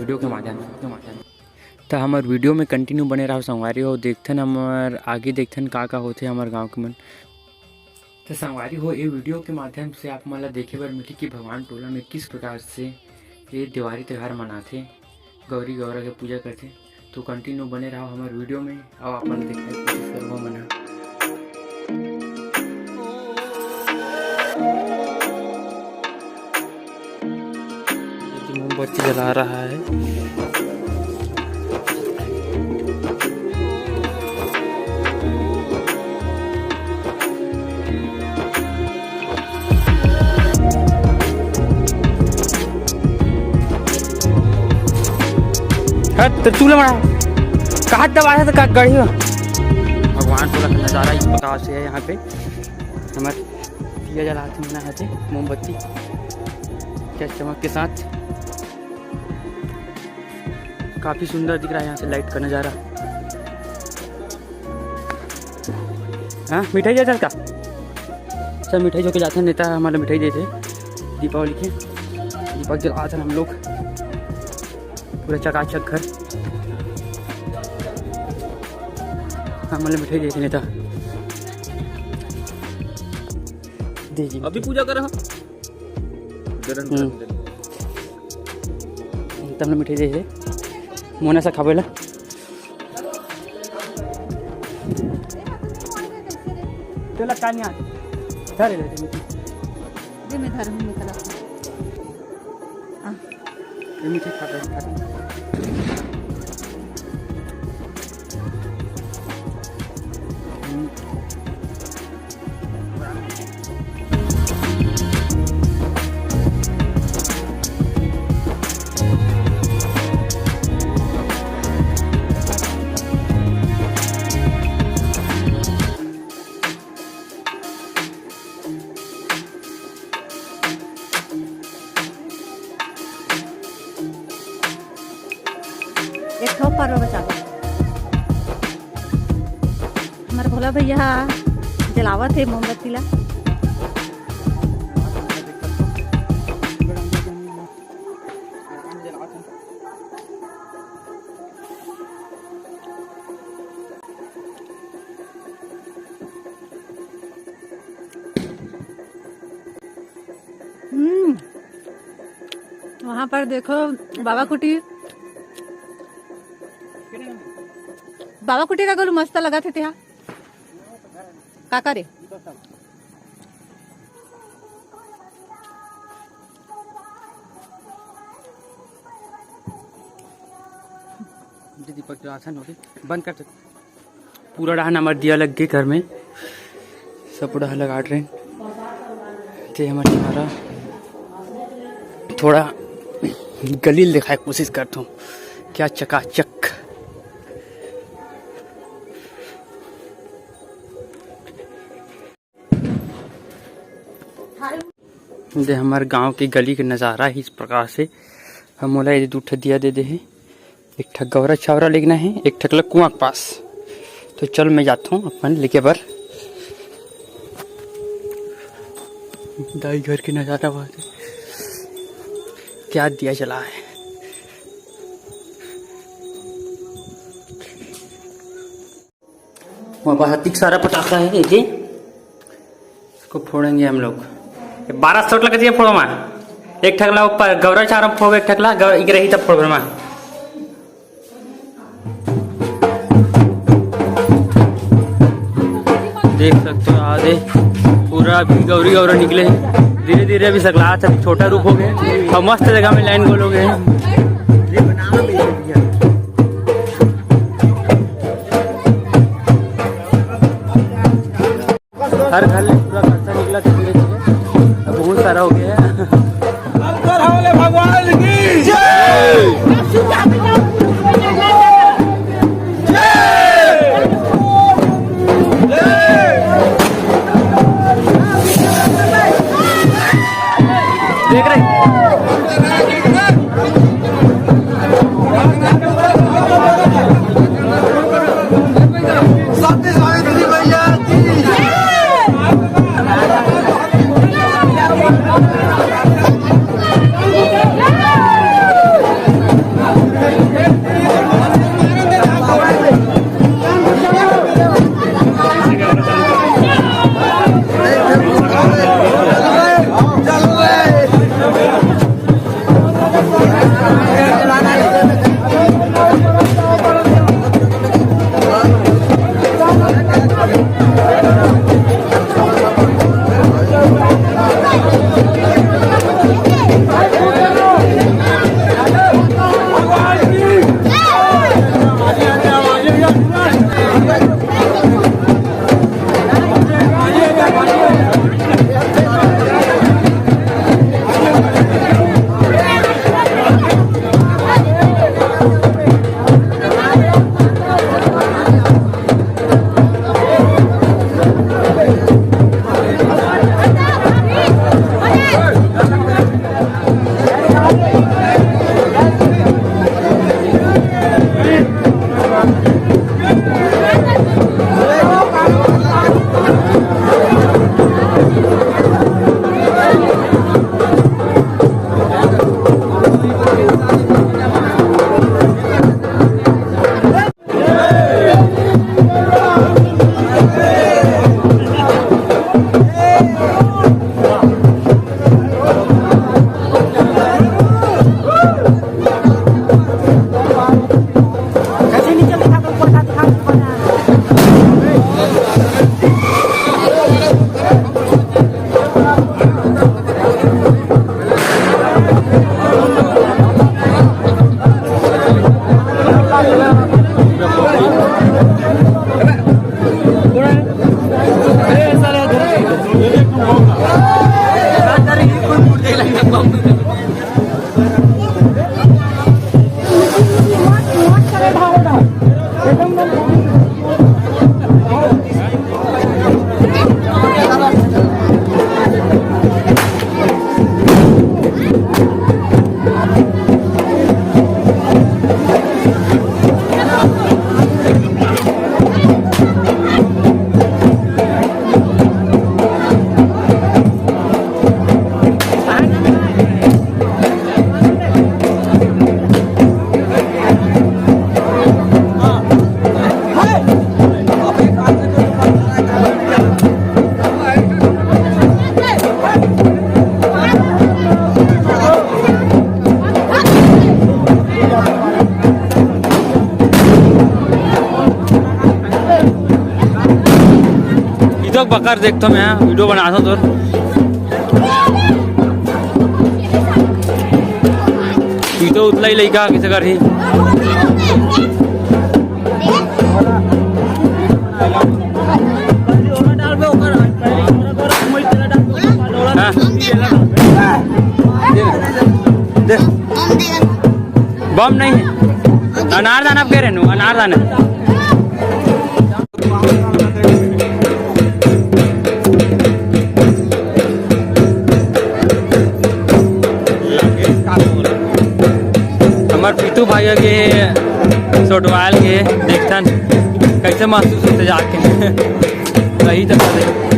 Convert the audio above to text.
Video के माध्यम तो हमार वीडियो में कंटिन्यू बने रहो संगवारी हो, देखथन हमार आगे देखथन का होते हमार गाँव के मन। तो संगवारी हो ये वीडियो के माध्यम से आप मला देखे बर मिली कि भगवान टोला में किस प्रकार से ये दिवाली त्यौहार मनाते, गौरी गौरा के पूजा करते। तो कंटिन्यू बने रहो हमारे वीडियो में और अपन देखने की कोशिश करो मना। मोमबत्ती जला रहा है। तो चूल्हा बना कहा दबाया था गढ़ी। भगवान टोला का नज़ारा इस प्रकार से है। यहाँ पे हमारे दिया जलाते मनाते मोमबत्ती क्या चमक के साथ, काफ़ी सुंदर दिख रहा है यहाँ से लाइट का नज़ारा। हाँ मिठाई जाता का सर, मिठाई जो के जाते नेता हमारा मिठाई देते दीपावली के। दीपक जलाते हम लोग पूरा चकाचक घर। हाँ मतलब मिठाई देते नेता दीजिए। अभी पूजा कर रहा तब मिठाई दे मोना सा खावेला। तेला कानी आ धरे ले दे मैं धर में निकला ये मिठाई खाता एक ठोप पर बचा हमारे भोला भैया जलावत है मोमबत्ती ला। वहाँ पर देखो बाबा कुटी का गोलू मस्त लगा थे यहाँ काका रे। दीपक जो आसन हो गई बंद कर पूरा डाहन हमार दिया लग गए घर में, सब पूरा लगा रहे थे। हमारा थोड़ा गलील दिखाए कोशिश करता हूँ क्या चकाचक। दे हमारे गांव की गली का नज़ारा ही इस प्रकार से। हम बोला ये दूठा दिया दे दे है, एक ठक गौरा छावरा लेना है, एक ठकला कुआं के पास। तो चल मैं जाता हूँ अपन लेके बर दाई घर की नज़ारा बहुत है। क्या दिया जला है वहाँ पर हत्ती सारा पटाखा है देखिए, इसको फोड़ेंगे हम लोग। 12 लगा दिए फोड़ो माँ, एक ठकला ऊपर गौरा चारम फोड़, एक ठकला रही तब फोड़ माँ। देख सकते हो आधे पूरा अभी गौरी गौरा निकले हैं, धीरे धीरे अभी सकला अभी छोटा रूप हो गए और मस्त जगह में लाइन गोल हो गए हैं। हर घर में पूरा खर्चा निकला था धीरे धीरे, बहुत सारा हो गया है। भगवान की जय। देख रहे बकर देखता मैं वीडियो बनाता हूँ तो उतला ही लड़का किसे कर ही बम नहीं है अनारदान आप कह रहे हैं अनारदान है पीतू भाई के सोटवाल के देखथन कैसे महसूस होते जाके वही तो